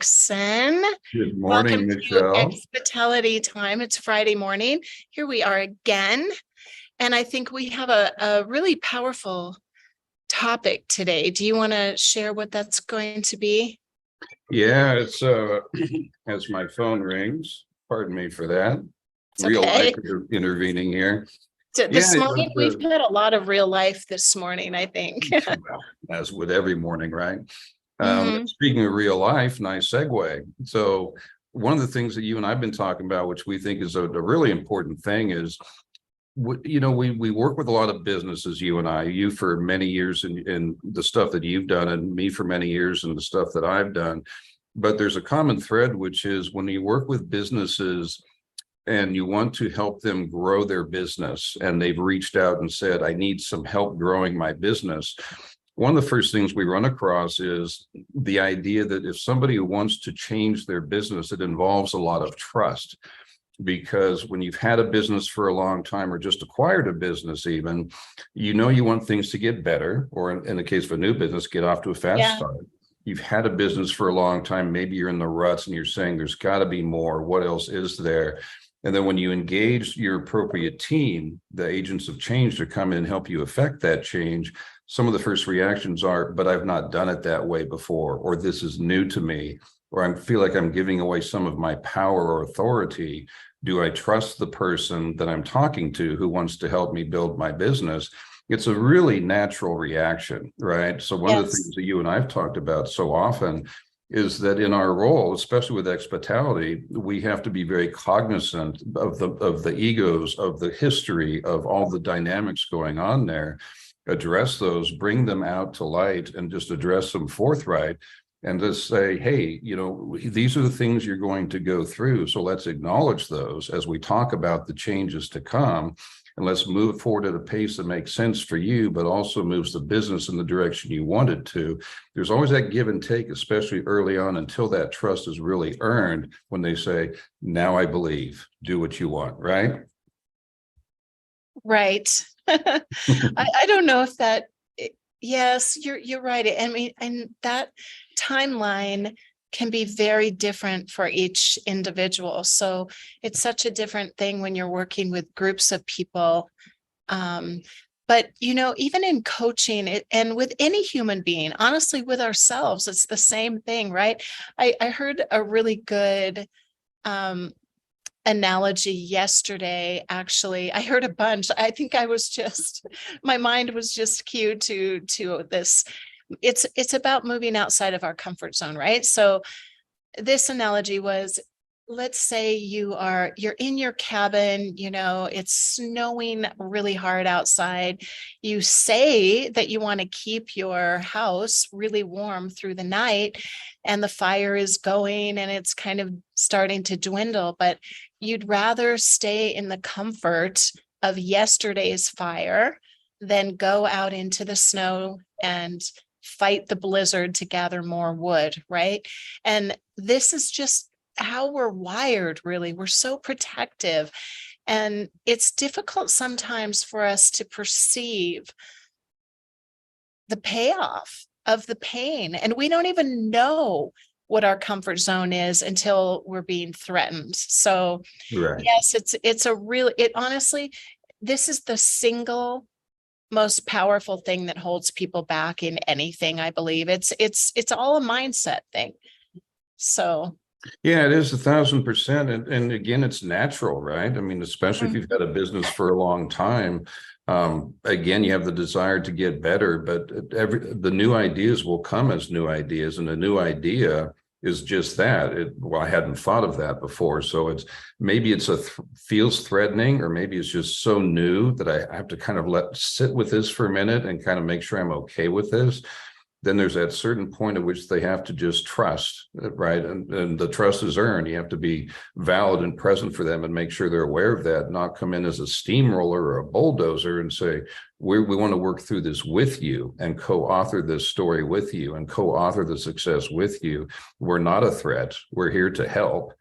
Dixon. Good Welcome morning, to Michelle. Expitality time. It's Friday morning. Here we are again. And I think we have a really powerful topic today. Do you want to share what that's going to be? Yeah, it's as my phone rings. Pardon me for that. It's Real life okay. intervening here. Yeah, This morning, we've had a lot of real life this morning, I think. well, as with every morning, right? Mhm. Speaking of real life, nice segue. So one of the things that you and I've been talking about, which we think is a really important thing, is we work with a lot of businesses, you and I, you for many years in the stuff that you've done, and me for many years in the stuff that I've done. But there's a common thread, which is when you work with businesses and you want to help them grow their business, and they've reached out and said, I need some help growing my business. One of the first things we run across is the idea that if somebody wants to change their business, it involves a lot of trust. Because when you've had a business for a long time, or just acquired a business even, you want things to get better, or in the case of a new business, get off to a fast Yeah. start. You've had a business for a long time, maybe you're in the ruts and you're saying there's got to be more. What else is there? And then when you engage your appropriate team, the agents of change, to come in and help you affect that change, some of the first reactions are, but I've not done it that way before, or this is new to me, or I feel like I'm giving away some of my power or authority. Do I trust the person that I'm talking to who wants to help me build my business? It's a really natural reaction, right? So one of the Yes. things that you and I've talked about so often is that in our role, especially with Expitality, we have to be very cognizant of the egos, of the history, of all the dynamics going on there, address those, bring them out to light, and just address them forthright, and just say, hey, these are the things you're going to go through. So let's acknowledge those as we talk about the changes to come. And let's move forward at a pace that makes sense for you, but also moves the business in the direction you want it to. There's always that give and take, especially early on, until that trust is really earned, when they say, now I believe, do what you want, right? Right. I don't know if that, yes, you're right. I mean, and that timeline can be very different for each individual. So it's such a different thing when you're working with groups of people. But even in coaching and with any human being, honestly, with ourselves, it's the same thing, right? I heard a really good analogy yesterday. Actually, I heard a bunch. I think my mind was just cued to this. It's about moving outside of our comfort zone, right? So this analogy was, let's say you're in your cabin, it's snowing really hard outside. You say that you want to keep your house really warm through the night, and the fire is going and it's kind of starting to dwindle, but you'd rather stay in the comfort of yesterday's fire than go out into the snow and fight the blizzard to gather more wood, right? And this is just how we're wired, really. We're so protective. And it's difficult sometimes for us to perceive the payoff of the pain. And we don't even know what our comfort zone is until we're being threatened. So Right. yes, it honestly, this is the single most powerful thing that holds people back in anything, I believe. It's all a mindset thing. So Yeah, it is 1,000%. And again, it's natural, right? I mean, especially if you've had a business for a long time. Again, you have the desire to get better, but the new ideas will come as new ideas, and a new idea is just that. I hadn't thought of that before. So maybe feels threatening, or maybe it's just so new that I have to kind of let sit with this for a minute and kind of make sure I'm okay with this. Then there's that certain point at which they have to just trust, right? And the trust is earned. You have to be valid and present for them and make sure they're aware of that, not come in as a steamroller or a bulldozer and say, we want to work through this with you and co-author this story with you and co-author the success with you. We're not a threat. We're here to help.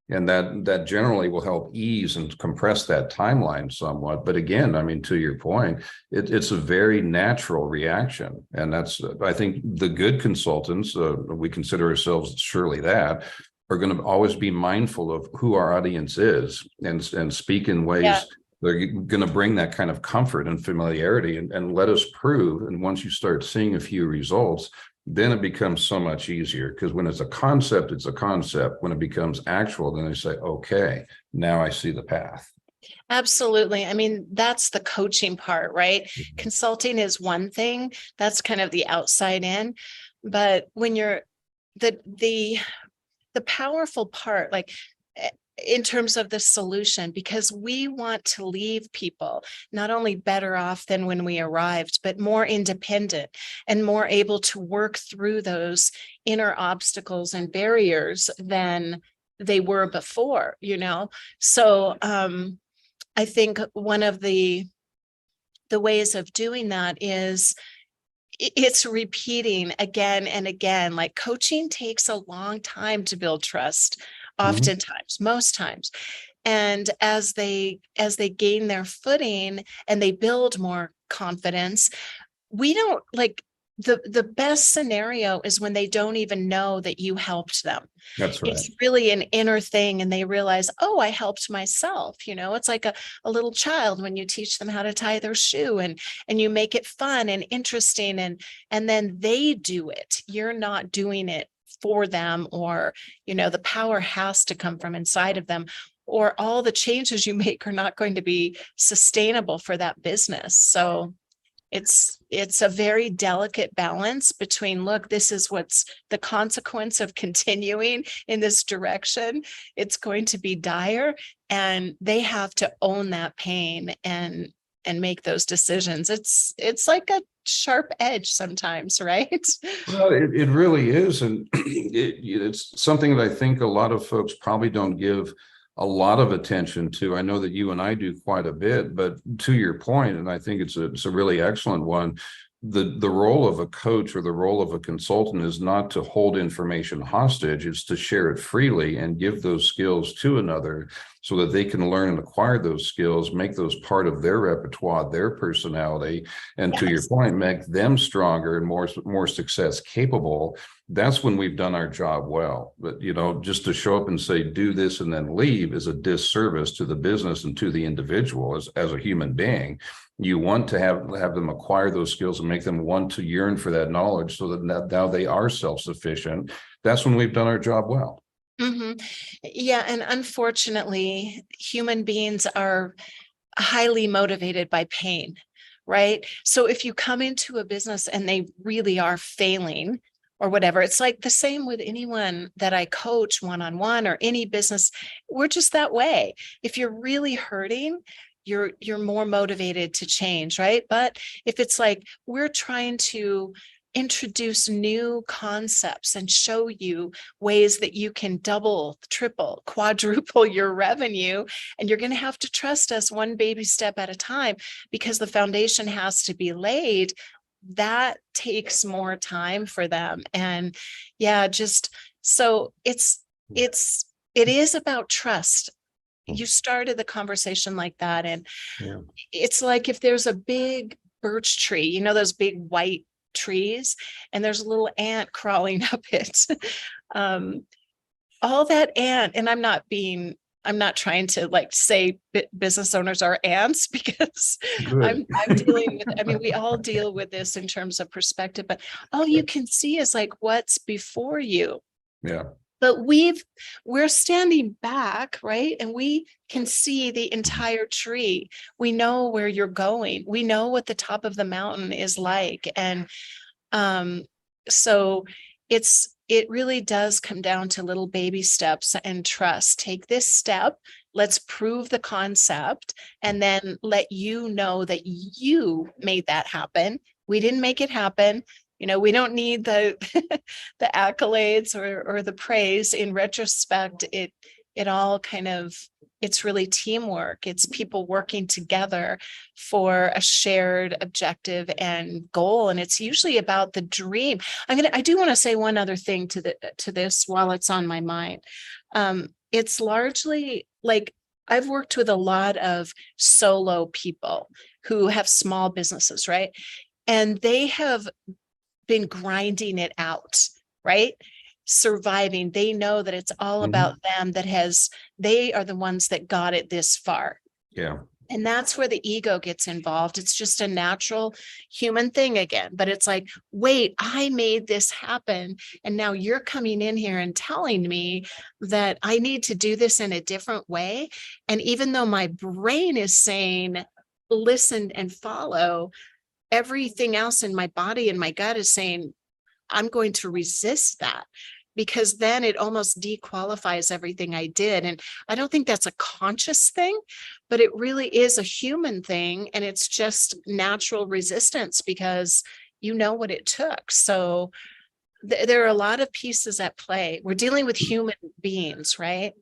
And that generally will help ease and compress that timeline somewhat. But again, I mean, to your point, it's a very natural reaction. And that's, I think the good consultants, we consider ourselves surely that, are going to always be mindful of who our audience is and speak in Yeah, ways they're going to bring that kind of comfort and familiarity and let us prove. And once you start seeing a few results, then it becomes so much easier, because when it's a concept, it's a concept. When it becomes actual, then they say, okay, now I see the path. absolutely. I mean, that's the coaching part, right? Consulting is one thing. That's kind of the outside in. But when you're the powerful part, like in terms of the solution, because we want to leave people not only better off than when we arrived, but more independent and more able to work through those inner obstacles and barriers than they were before, So I think one of the ways of doing that is it's repeating again and again. Like coaching takes a long time to build trust, Mhm. oftentimes, most times. And as they gain their footing and they build more confidence, we don't like the best scenario is when they don't even know that you helped them. That's right. It's really an inner thing, and they realize, oh, I helped myself. It's like a little child when you teach them how to tie their shoe, and you make it fun and interesting, and then they do it. You're not doing it for them, or the power has to come from inside of them, or all the changes you make are not going to be sustainable for that business. So it's a very delicate balance between, look, this is what's the consequence of continuing in this direction. It's going to be dire, and they have to own that pain and make those decisions. It's like a sharp edge sometimes, right? Well, it really is. And it's something that I think a lot of folks probably don't give a lot of attention to. I know that you and I do quite a bit, but to your point, and I think it's a really excellent one, the role of a coach or the role of a consultant is not to hold information hostage, it's to share it freely and give those skills to another so that they can learn and acquire those skills, make those part of their repertoire, their personality, and to your Yes. point, make them stronger and more success capable. That's when we've done our job well. But just to show up and say do this and then leave is a disservice to the business and to the individual as a human being. You want to have them acquire those skills and make them want to yearn for that knowledge so that now they are self-sufficient. That's when we've done our job well. Mhm. Yeah, and unfortunately, human beings are highly motivated by pain, right? So if you come into a business and they really are failing or whatever, it's like the same with anyone that I coach one-on-one or any business. We're just that way. If you're really hurting, you're more motivated to change, right? But if it's like we're trying to introduce new concepts and show you ways that you can double, triple, quadruple your revenue, and you're going to have to trust us one baby step at a time because the foundation has to be laid. That takes more time for them. And yeah, just so it is about trust. You started the conversation like that, and Yeah. it's like if there's a big birch tree, those big white trees, and there's a little ant crawling up it. um, all that ant, and I'm not trying to like say business owners are ants because Good. I'm dealing with, I mean, we all deal with this in terms of perspective, but all you can see is like what's before you. Yeah. But we're standing back, right? And we can see the entire tree. We know where you're going. We know what the top of the mountain is like. And um, so it really does come down to little baby steps and trust. Take this step. Let's prove the concept and then let you know that you made that happen. We didn't make it happen. We don't need the the accolades or the praise. In retrospect, it all kind of, it's really teamwork. It's people working together for a shared objective and goal. And it's usually about the dream. I do want to say one other thing to this while it's on my mind. It's largely like I've worked with a lot of solo people who have small businesses, right? And they have been grinding it out, right? Surviving. They know that it's all about them, they are the ones that got it this far. Yeah. And that's where the ego gets involved. It's just a natural human thing again. But it's like, wait, I made this happen. And now you're coming in here and telling me that I need to do this in a different way. And even though my brain is saying, listen and follow, everything else in my body and my gut is saying, I'm going to resist that, because then it almost dequalifies everything I did. And I don't think that's a conscious thing, but it really is a human thing. And it's just natural resistance because you know what it took. So there are a lot of pieces at play. We're dealing with human beings, right?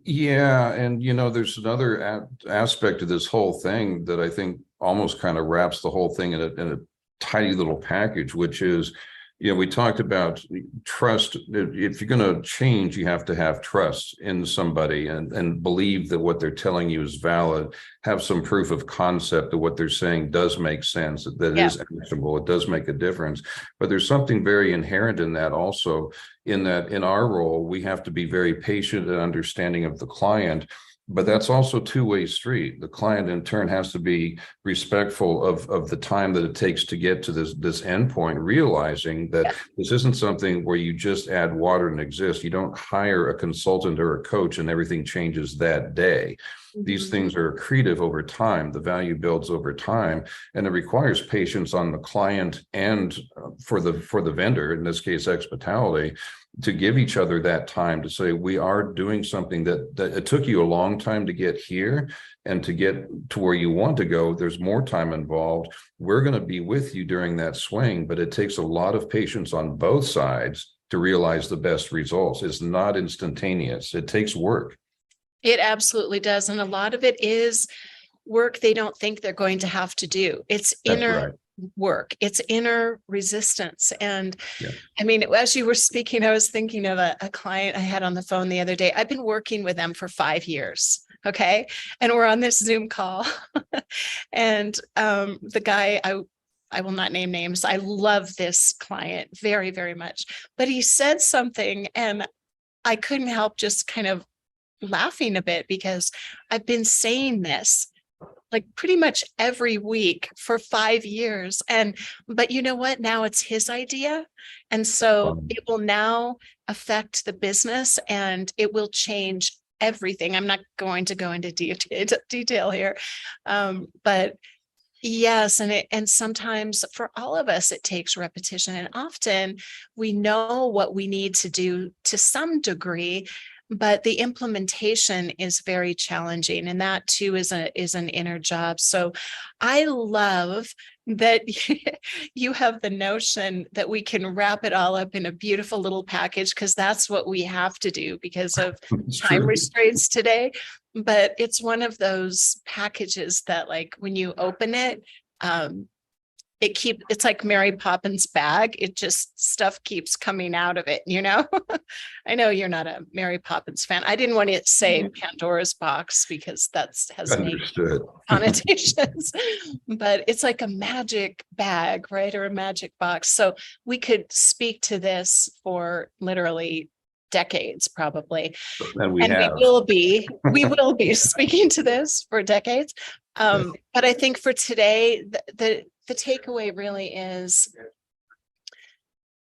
Yeah, and there's another aspect of this whole thing that I think almost kind of wraps the whole thing in a tiny little package, which is, we talked about trust. If you're going to change, you have to have trust in somebody and believe that what they're telling you is valid, have some proof of concept that what they're saying does make sense, that Yeah. is actionable, it does make a difference. But there's something very inherent in that also, in that in our role, we have to be very patient and understanding of the client. But that's also a two-way street. The client in turn has to be respectful of the time that it takes to get to this endpoint, realizing that this isn't something where you just add water and exist. You don't hire a consultant or a coach and everything changes that day. These things are accretive over time. The value builds over time, and it requires patience on the client and for the vendor, in this case, Expitality, to give each other that time to say, we are doing something that it took you a long time to get here, and to get to where you want to go, there's more time involved. We're going to be with you during that swing, but it takes a lot of patience on both sides to realize the best results. It's not instantaneous. It takes work. It absolutely does. And a lot of it is work they don't think they're going to have to do. It's inner work. It's inner resistance. And I mean, as you were speaking, I was thinking of a client I had on the phone the other day. I've been working with them for 5 years. Okay. And we're on this Zoom call. And the guy, I will not name names. I love this client very, very much. But he said something and I couldn't help just kind of laughing a bit, because I've been saying this like pretty much every week for 5 years. But you know what? Now it's his idea. And so it will now affect the business and it will change everything. I'm not going to go into detail here. But yes, and sometimes for all of us, it takes repetition. And often we know what we need to do to some degree, but the implementation is very challenging. And that too is an inner job. So I love that you have the notion that we can wrap it all up in a beautiful little package, because that's what we have to do because of time restraints today. But it's one of those packages that, like, when you open it, it's like Mary Poppins bag. It just, stuff keeps coming out of it, I know you're not a Mary Poppins fan. I didn't want to say Pandora's box because has Understood. connotations, but it's like a magic bag, right? Or a magic box. So we could speak to this for literally decades, probably. And we will be speaking to this for decades. But I think for today, the takeaway really is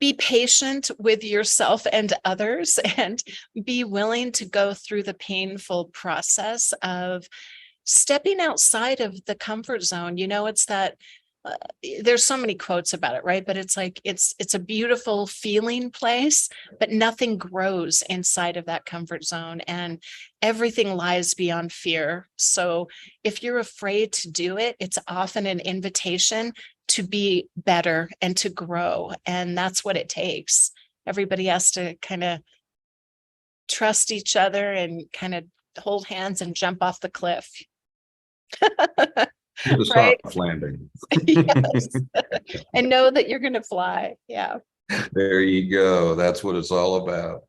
be patient with yourself and others, and be willing to go through the painful process of stepping outside of the comfort zone. It's that there's so many quotes about it, right? But it's like, it's a beautiful feeling place, but nothing grows inside of that comfort zone, and everything lies beyond fear. So if you're afraid to do it, it's often an invitation to be better and to grow. And that's what it takes. Everybody has to kind of trust each other and kind of hold hands and jump off the cliff. With a right? soft landing. Yes. And know that you're going to fly. Yeah. There you go. That's what it's all about.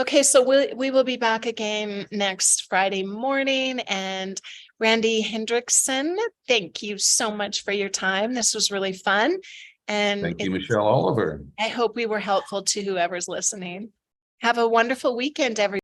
Okay, so we will be back again next Friday morning. And Randy Hendrickson, thank you so much for your time. This was really fun. And Thank you, Michelle Oliver. I hope we were helpful to whoever's listening. Have a wonderful weekend, everyone.